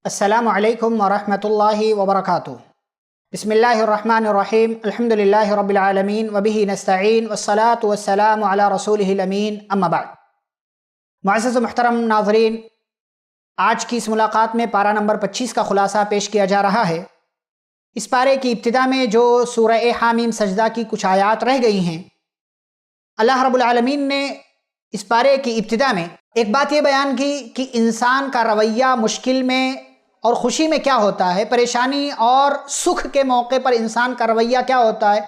السلام علیکم ورحمۃ اللہ وبرکاتہ۔ بسم اللہ الرحمن الرحیم، الحمد للہ رب العالمین وبہ نستعین والصلاة والسلام علی رسولہ الامین، اما بعد۔ معزز و محترم ناظرین، آج کی اس ملاقات میں پارہ نمبر 25 کا خلاصہ پیش کیا جا رہا ہے۔ اس پارے کی ابتدا میں جو سورہ حامیم سجدہ کی کچھ آیات رہ گئی ہیں، اللہ رب العالمین نے اس پارے کی ابتدا میں ایک بات یہ بیان کی کہ انسان کا رویہ مشکل میں اور خوشی میں کیا ہوتا ہے، پریشانی اور سکھ کے موقع پر انسان کا رویہ کیا ہوتا ہے،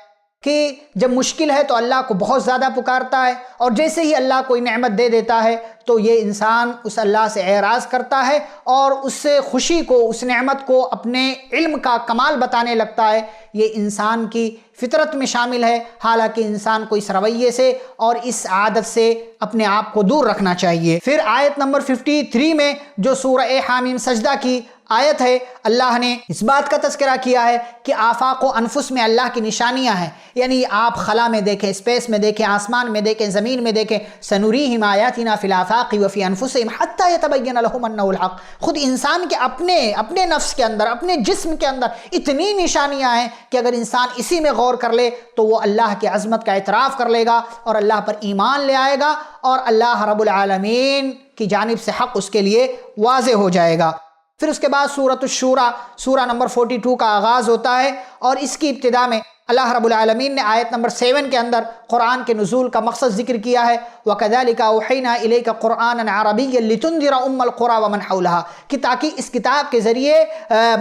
کہ جب مشکل ہے تو اللہ کو بہت زیادہ پکارتا ہے، اور جیسے ہی اللہ کوئی نعمت دے دیتا ہے تو یہ انسان اس اللہ سے اعراض کرتا ہے اور اس سے خوشی کو، اس نعمت کو اپنے علم کا کمال بتانے لگتا ہے۔ یہ انسان کی فطرت میں شامل ہے، حالانکہ انسان کو اس رویے سے اور اس عادت سے اپنے آپ کو دور رکھنا چاہیے۔ پھر آیت نمبر 53 میں جو سورہ حامیم سجدہ کی آیت ہے، اللہ نے اس بات کا تذکرہ کیا ہے کہ آفاق و انفس میں اللہ کی نشانیاں ہیں، یعنی آپ خلا میں دیکھیں، اسپیس میں دیکھیں، آسمان میں دیکھیں، زمین میں دیکھیں، سنریہم آیاتنا فی الآفاق وفی انفسہم حتی یتبین لہم انہ الحق۔ خود انسان کے اپنے نفس کے اندر، اپنے جسم کے اندر اتنی نشانیاں ہیں کہ اگر انسان اسی میں غور کر لے تو وہ اللہ کی عظمت کا اعتراف کر لے گا اور اللہ پر ایمان لے آئے گا، اور اللہ رب العالمین کی جانب سے حق اس کے لیے واضح ہو جائے گا۔ پھر اس کے بعد سورۃ الشورى سورہ نمبر 42 کا آغاز ہوتا ہے، اور اس کی ابتدا میں اللہ رب العالمین نے آیت نمبر 7 کے اندر قرآن کے نزول کا مقصد ذکر کیا ہے، وَكَذَلِكَ أَوْحَيْنَا إِلَيْكَ قُرْآنًا عَرَبِيًّا لِتُنذِرَ أُمَّ الْقُرَىٰ وَمَنْ حَوْلَهَا، کہ تاکہ اس کتاب کے ذریعے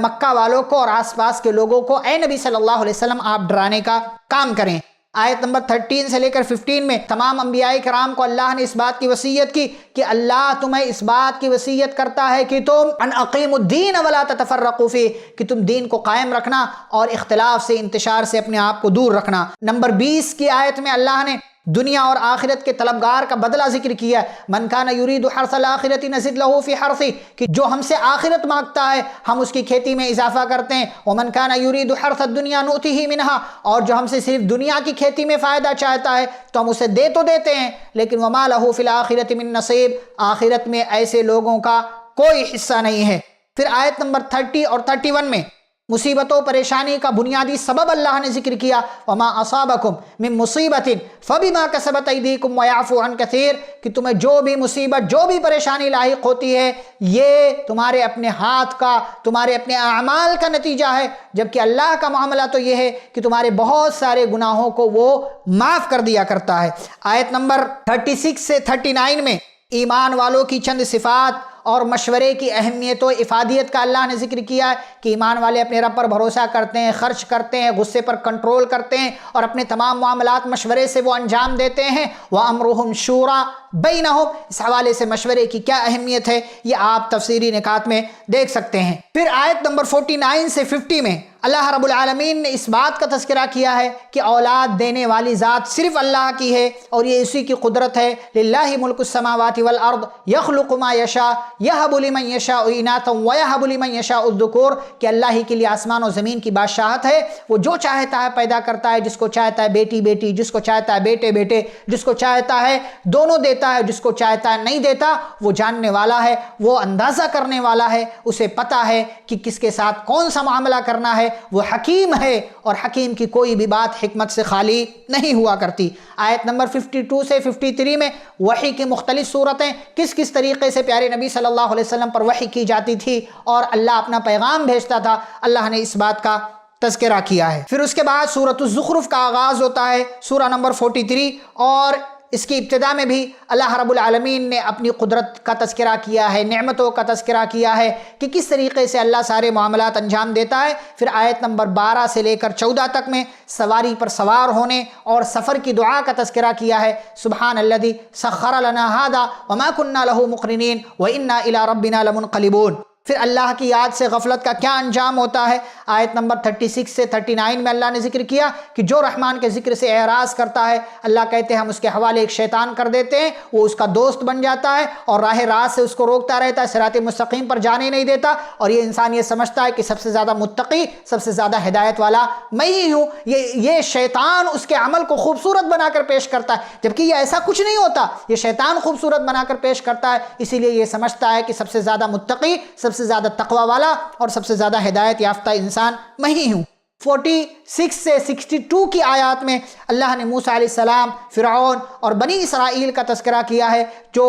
مکہ والوں کو اور آس پاس کے لوگوں کو اے نبی صلی اللہ علیہ وسلم آپ ڈرانے کا کام کریں۔ آیت نمبر 13 سے لے کر 15 میں تمام انبیاء کرام کو اللہ نے اس بات کی وصیت کی کہ اللہ تمہیں اس بات کی وصیت کرتا ہے کہ تم ان اقیموا الدین ولا تتفرقوا فیہ، کہ تم دین کو قائم رکھنا اور اختلاف سے، انتشار سے اپنے آپ کو دور رکھنا۔ نمبر 20 کی آیت میں اللہ نے دنیا اور آخرت کے طلبگار کا بدلہ ذکر کیا ہے، من کان یرید حرث الآخرۃ نزد لہ فی حرثہ، کہ جو ہم سے آخرت مانگتا ہے ہم اس کی کھیتی میں اضافہ کرتے ہیں، ومن کان یرید حرث الدنیا نؤتہ منہا، اور جو ہم سے صرف دنیا کی کھیتی میں فائدہ چاہتا ہے تو ہم اسے دے تو دیتے ہیں، لیکن وما لہ فی الآخرۃ من نصیب، آخرت میں ایسے لوگوں کا کوئی حصہ نہیں ہے۔ پھر آیت نمبر 30 اور 31 میں مصیبت و پریشانی کا بنیادی سبب اللہ نے ذکر کیا، وما اصابکم من مصیبت فبما کسبت ایدیکم ویعفو عن کثیر، کہ تمہیں جو بھی مصیبت، جو بھی پریشانی لاحق ہوتی ہے یہ تمہارے اپنے ہاتھ کا، تمہارے اپنے اعمال کا نتیجہ ہے، جبکہ اللہ کا معاملہ تو یہ ہے کہ تمہارے بہت سارے گناہوں کو وہ معاف کر دیا کرتا ہے۔ آیت نمبر 36 سے 39 میں ایمان والوں کی چند صفات اور مشورے کی اہمیت و افادیت کا اللہ نے ذکر کیا ہے کہ ایمان والے اپنے رب پر بھروسہ کرتے ہیں، خرچ کرتے ہیں، غصے پر کنٹرول کرتے ہیں، اور اپنے تمام معاملات مشورے سے وہ انجام دیتے ہیں۔ وَأَمْرُهُمْ شُورَىٰ بَيْنَهُمْ، اس حوالے سے مشورے کی کیا اہمیت ہے یہ آپ تفسیری نکات میں دیکھ سکتے ہیں۔ پھر آیت نمبر 49 سے 50 میں اللہ رب العالمین نے اس بات کا تذکرہ کیا ہے کہ اولاد دینے والی ذات صرف اللہ کی ہے اور یہ اسی کی قدرت ہے۔ لِلَّهِ مُلْكُ السَّمَاوَاتِ وَالْأَرْضِ يَخْلُقُ مَا يَشَاءُ يَهَبُ لِمَن يَشَاءُ إِنَاثًا وَيَهَبُ لِمَن يَشَاءُ الذُّكُورَ، کہ اللہ ہی کے لیے آسمان و زمین کی بادشاہت ہے، وہ جو چاہتا ہے پیدا کرتا ہے، جس کو چاہتا ہے بیٹی بیٹی، جس کو چاہتا ہے بیٹے بیٹے، جس کو چاہتا ہے دونوں دیتا ہے، جس کو چاہتا ہے نہیں دیتا۔ وہ جاننے والا ہے، وہ اندازہ کرنے والا ہے، اسے پتہ ہے کہ کس کے ساتھ کون سا معاملہ کرنا ہے، وہ حکیم ہے، اور حکیم کی کوئی بھی بات حکمت سے خالی نہیں ہوا کرتی۔ آیت نمبر 52 سے 53 میں وحی کی مختلف صورتیں، کس کس طریقے سے پیارے نبی صلی اللہ علیہ وسلم پر وحی کی جاتی تھی اور اللہ اپنا پیغام بھیجتا تھا، اللہ نے اس بات کا تذکرہ کیا ہے۔ پھر اس کے بعد سورۃ الزخرف کا آغاز ہوتا ہے، سورہ نمبر 43، اور اس کی ابتدا میں بھی اللہ رب العالمین نے اپنی قدرت کا تذکرہ کیا ہے، نعمتوں کا تذکرہ کیا ہے کہ کس طریقے سے اللہ سارے معاملات انجام دیتا ہے۔ پھر آیت نمبر 12 سے لے کر 14 تک میں سواری پر سوار ہونے اور سفر کی دعا کا تذکرہ کیا ہے، سبحان الذی سخر لنا ھذا وما كنا له مقرنین وانا الی ربنا لمنقلبون۔ پھر اللہ کی یاد سے غفلت کا کیا انجام ہوتا ہے۔ آیت نمبر 36 سے 39 میں اللہ نے ذکر کیا کہ جو رحمان کے ذکر سے اعراض کرتا ہے اللہ کہتے ہیں ہم اس کے حوالے ایک شیطان کر دیتے ہیں، وہ اس کا دوست بن جاتا ہے اور راہ راست سے اس کو روکتا رہتا ہے، صراط مستقیم پر جانے نہیں دیتا، اور یہ انسان یہ سمجھتا ہے کہ سب سے زیادہ متقی، سب سے زیادہ ہدایت والا میں ہی ہوں۔ یہ شیطان اس کے عمل کو خوبصورت بنا کر پیش کرتا ہے، جبکہ یہ ایسا کچھ نہیں ہوتا، یہ شیطان خوبصورت بنا کر پیش کرتا ہے، اسی لیے یہ سمجھتا ہے کہ سب سے زیادہ متقی، سب سے زیادہ تقوی والا اور سب سے زیادہ ہدایت یافتہ انسان میں ہی ہوں۔ 46 سے 62 کی آیات میں اللہ نے موسیٰ علیہ السلام، فرعون اور بنی اسرائیل کا تذکرہ کیا ہے، جو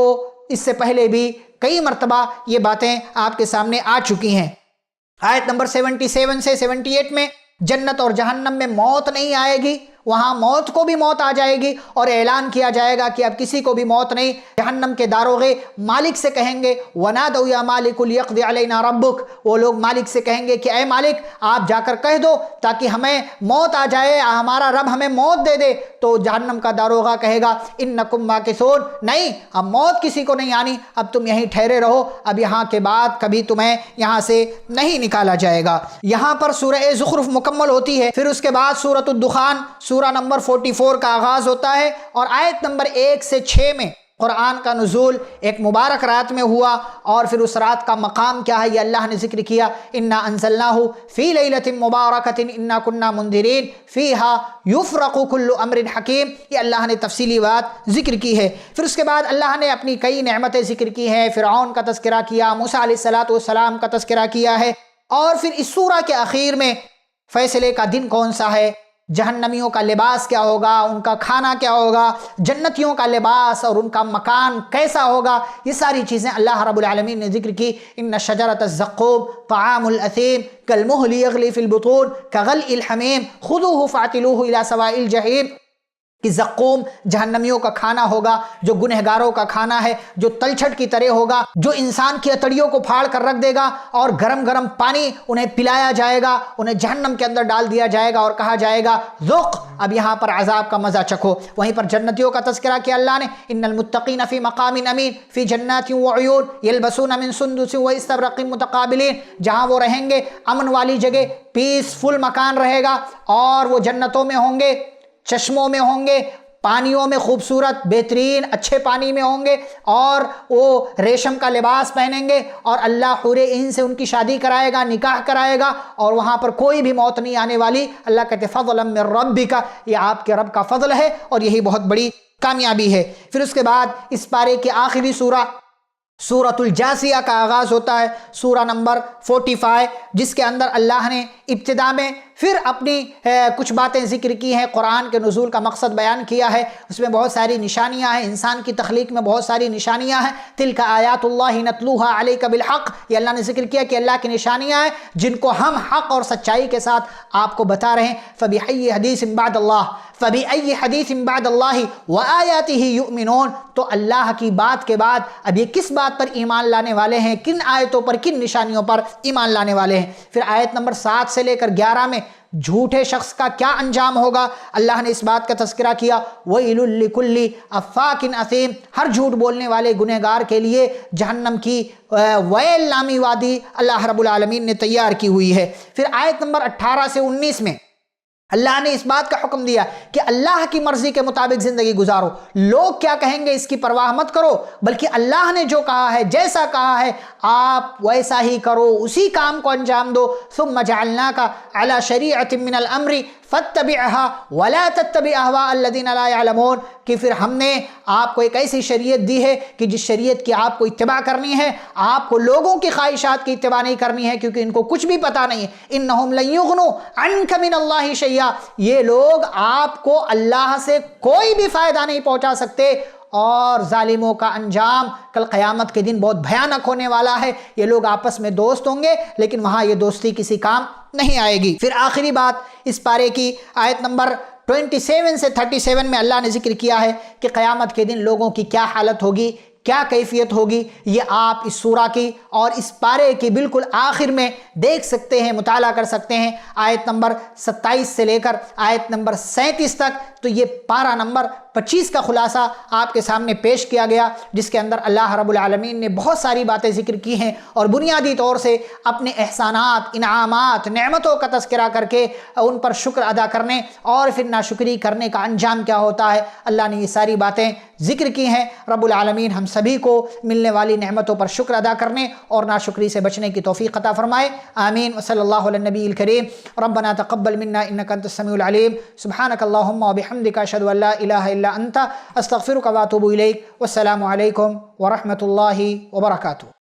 اس سے پہلے بھی کئی مرتبہ یہ باتیں آپ کے سامنے آ چکی ہیں۔ آیت نمبر 77 سے 78 میں جنت اور جہنم میں موت نہیں آئے گی، وہاں موت کو بھی موت آ جائے گی اور اعلان کیا جائے گا کہ اب کسی کو بھی موت نہیں۔ جہنم کے داروغے مالک سے کہیں گے وَنَادَوْا يَا مَالِكُ لِيَقْضِ عَلَيْنَا رَبُّكَ، وہ لوگ مالک سے کہیں گے کہ اے مالک آپ جا کر کہہ دو تاکہ ہمیں موت آ جائے، ہمارا رب ہمیں موت دے دے۔ تو جہنم کا داروغہ کہے گا اِنَّكُمْ مَاكِثُونَ، نہیں اب موت کسی کو نہیں آنی، اب تم یہیں ٹھہرے رہو، اب یہاں کے بعد کبھی تمہیں یہاں سے نہیں نکالا جائے گا۔ یہاں پر سورہ زخرف مکمل ہوتی ہے، پھر اس کے بعد سورۃ الدخان سورہ نمبر 44 کا آغاز ہوتا ہے، اور آیت نمبر 1 سے 6 میں قرآن کا نزول ایک مبارک رات میں ہوا، اور پھر اس رات کا مقام کیا ہے یہ اللہ نے ذکر کیا، اِنَّا أَنزَلْنَاهُ فِي لَيْلَةٍ مُبَارَكَةٍ إِنَّا كُنَّا مُنذِرِينَ فِيهَا يُفْرَقُ كُلُّ أَمْرٍ حَكِيمٍ، یہ اللہ نے تفصیلی بات ذکر کی ہے۔ پھر اس کے بعد اللہ نے اپنی کئی نعمتیں ذکر کی ہیں، فرعون کا تذکرہ کیا، موسیٰ علیہ السلام کا تذکرہ کیا ہے، اور پھر اس سورہ کے آخر میں فیصلے کا دن کون سا ہے، جہنمیوں کا لباس کیا ہوگا، ان کا کھانا کیا ہوگا، جنتیوں کا لباس اور ان کا مکان کیسا ہوگا، یہ ساری چیزیں اللہ رب العالمین نے ذکر کی۔ ان شجرۃ الزقوم طعام الاثیم کالمہل یغلی فی البطون کغلء الحمیم خذوہ فاعتلوہ الی سواء الجحیم، کہ زقوم جہنمیوں کا کھانا ہوگا، جو گنہگاروں کا کھانا ہے، جو تلچھٹ کی طرح ہوگا، جو انسان کی اتڑیوں کو پھاڑ کر رکھ دے گا، اور گرم گرم پانی انہیں پلایا جائے گا، انہیں جہنم کے اندر ڈال دیا جائے گا اور کہا جائے گا ذوق، اب یہاں پر عذاب کا مزہ چکھو۔ وہیں پر جنتیوں کا تذکرہ کیا اللہ نے، ان المتقین فی مقام امین فی جنات وعیون یلبسون من سندس واستبرق متقابلین، جہاں وہ رہیں گے امن والی جگہ، پیسفل مکان رہے گا، اور وہ جنتوں میں ہوں گے، چشموں میں ہوں گے، پانیوں میں خوبصورت بہترین اچھے پانی میں ہوں گے، اور وہ ریشم کا لباس پہنیں گے، اور اللہ حور عین سے ان کی شادی کرائے گا، نکاح کرائے گا، اور وہاں پر کوئی بھی موت نہیں آنے والی۔ اللہ کہتے فضلا من ربک، یہ آپ کے رب کا فضل ہے اور یہی بہت بڑی کامیابی ہے۔ پھر اس کے بعد اس پارے کی آخری سورہ سورۃ الجاثیہ کا آغاز ہوتا ہے، سورہ نمبر 45، جس کے اندر اللہ نے ابتدا میں پھر اپنی کچھ باتیں ذکر کی ہیں، قرآن کے نزول کا مقصد بیان کیا ہے، اس میں بہت ساری نشانیاں ہیں، انسان کی تخلیق میں بہت ساری نشانیاں ہیں، تلک آیات اللہ نتلوها علیک بالحق، یہ اللہ نے ذکر کیا کہ اللہ کی نشانیاں ہیں جن کو ہم حق اور سچائی کے ساتھ آپ کو بتا رہے ہیں۔ فبأي حدیث بعد اللہ، فبأي حدیث بعد اللہ وآیاتہ یؤمنون، تو اللہ کی بات کے بعد اب یہ کس بات پر ایمان لانے والے ہیں، کن آیتوں پر، کن نشانیوں پر ایمان لانے والے ہیں۔ پھر آیت نمبر 7 سے لے کر 11 میں جھوٹے شخص کا کیا انجام ہوگا، اللہ نے اس بات کا تذکرہ کیا، وَيْلٌ لِكُلِّ أَفَّاكٍ أَثِيمٍ، ہر جھوٹ بولنے والے گنہگار کے لیے جہنم کی ویل نامی وادی اللہ رب العالمین نے تیار کی ہوئی ہے۔ پھر آیت نمبر 18 سے 19 میں اللہ نے اس بات کا حکم دیا کہ اللہ کی مرضی کے مطابق زندگی گزارو، لوگ کیا کہیں گے اس کی پرواہ مت کرو، بلکہ اللہ نے جو کہا ہے، جیسا کہا ہے آپ ویسا ہی کرو، اسی کام کو انجام دو۔ ثم جعلناک علی شریعۃ من الامر فاتبعها ولا تتبع اهواء الذین لا يعلمون، کہ پھر ہم نے آپ کو ایک ایسی شریعت دی ہے کہ جس شریعت کی آپ کو اتباع کرنی ہے، آپ کو لوگوں کی خواہشات کی اتباع نہیں کرنی ہے، کیونکہ ان کو کچھ بھی پتہ نہیں ہے۔ انہم لن یغنوا عنک من اللہ شیئا، یہ لوگ آپ کو اللہ سے کوئی بھی فائدہ نہیں پہنچا سکتے، اور ظالموں کا انجام کل قیامت کے دن بہت بھیانک ہونے والا ہے۔ یہ لوگ آپس میں دوست ہوں گے لیکن وہاں یہ دوستی کسی کام نہیں آئے گی۔ پھر آخری بات اس پارے کی آیت نمبر 27 سے 37 میں اللہ نے ذکر کیا ہے کہ قیامت کے دن لوگوں کی کیا حالت ہوگی، کیا کیفیت ہوگی یہ آپ اس سورہ کی اور اس پارے کی بالکل آخر میں دیکھ سکتے ہیں، مطالعہ کر سکتے ہیں۔ آیت نمبر 27 سے لے کر آیت نمبر 37 تک تو یہ پارہ نمبر 25 کا خلاصہ آپ کے سامنے پیش کیا گیا، جس کے اندر اللہ رب العالمین نے بہت ساری باتیں ذکر کی ہیں اور بنیادی طور سے اپنے احسانات، انعامات، نعمتوں کا تذکرہ کر کے ان پر شکر ادا کرنے اور پھر ناشکری کرنے کا انجام کیا ہوتا ہے، اللہ نے یہ ساری باتیں ذکر کی ہیں۔ رب العالمین ہم سبھی کو ملنے والی نعمتوں پر شکر ادا کرنے اور ناشکری سے بچنے کی توفیق عطا فرمائے، آمین۔ وصلی اللہ علی النبی الکریم۔ ربنا تقبل منا انک انت السمیع العلیم، سبحانک اللہم وبحمدک، اشہد ان لا الہ الا انت، استغفرک واتوب الیک۔ والسلام علیکم ورحمۃ اللہ وبرکاتہ۔